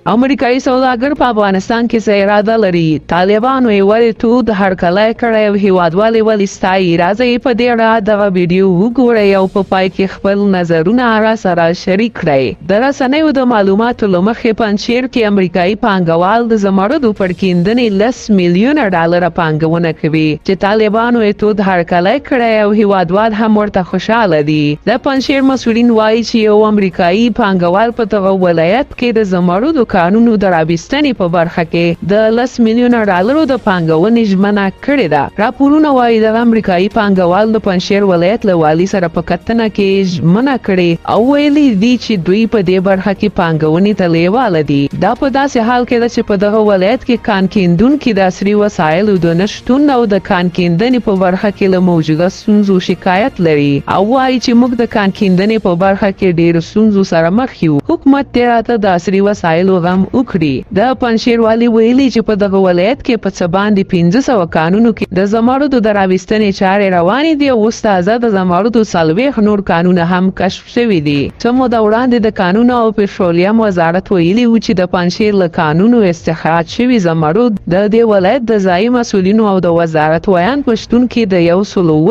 امریکایي سوداګر په افغانستان کې څه اراده لري؟ طالبانو یې ولې تود هرکلی کړی او هیوادوالې ولې ستایي؟ راځئ په دې اړه دغه ویډیو وګورئ او په پای کې خپل نظرونه راسره شریک کړئ. د رسنیو د معلوماتو له مخې پنجشېر کې امریکایي پانګوال د زمردو پر کیندنې 10 میلیونه ډالره پانګونه کوي چې طالبانو یې تود هرکلی کړی او هیوادوال هم ورته خوشحاله دي. د پنجشېر مسؤلین وایي چې یو امریکایي پانګوال په دغه ولایت کې د زمردو قانونو د رابستنې په برخه کې د 10 میلیونه ډالرو د پانګونې ژمنه کړې ده. راپورونه وایي د امریکایي پانګوال د پنجشېر ولایت له والي سره په کتنه کې ژمنه کړې او ویلي دي چې دوی په دې برخه کې پانګونې ته لیواله دي. دا په داسې حال کې ده چې په دغه ولایت کې کان کیندونکي د عصري وسایلو د نشتون او د کان کیندنې په برخه کې له موجوده ستونزو شکایت لري او وایي چې موږ د کان کیندنې په برخه کې ډېرو ستونزو سره مخ یو. حکومت دې راته د عصري وسایلو غم وکړي. د پنجشېر والي ویلي چې په دغه ولایت کې په څه باندې 1500 کانونو کې د زمردو د راوستنې چارې روانې دي او اوس تازه د زمردو 40 نور کانونه هم کشف شوي دي. څه موده وړاندې د کانونو او پټرولیم وزارت ویلي و چې د پنجشېر له کانونو استخراج شوي زمرد د دې ولایت د ځایي مسؤلینو او د وزارت ویان په شتون کې د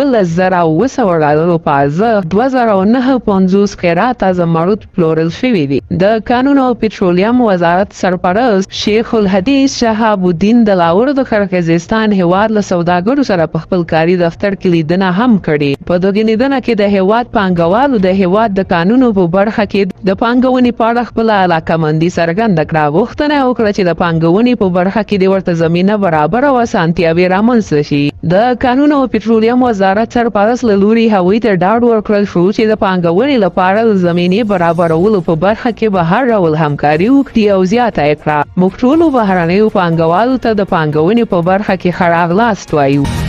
117,900 ډالرو په ارزښت 2059 قیراته زمرد پلورل شوي دي. د کانونو او پټرولیم وزارت سرپرست شیخ الحدیث شهاب الدین د لاهور د قرقیزستان هیواد له سوداګرو سره په خپل کاري دفتر کې لیدنه هم کړې. په دغه لیدنه کې د هیواد پانګوالو د هیواد د قانونو په برخه کې د پانګونې په اړه خپل علاقمندي څرګنده کړه. غوښتنه وکړه چې د پانګونې په برخه کې د ورته زمینه برابر او اسانتیاوې رامنځته شي. د کانونو او پټرولیم وزارت سرپرست له لوري هغوی ته ډاډ ورکړل شو چې د پانګونې لپاره د زمینې برابرولو په برخه کې به هر ډول همکاري وکړي او زیاته یې کړه. موږ ټولو بهرنیو پانګوالو ته د پانګونې په برخه کې ښه راغلاست وایو.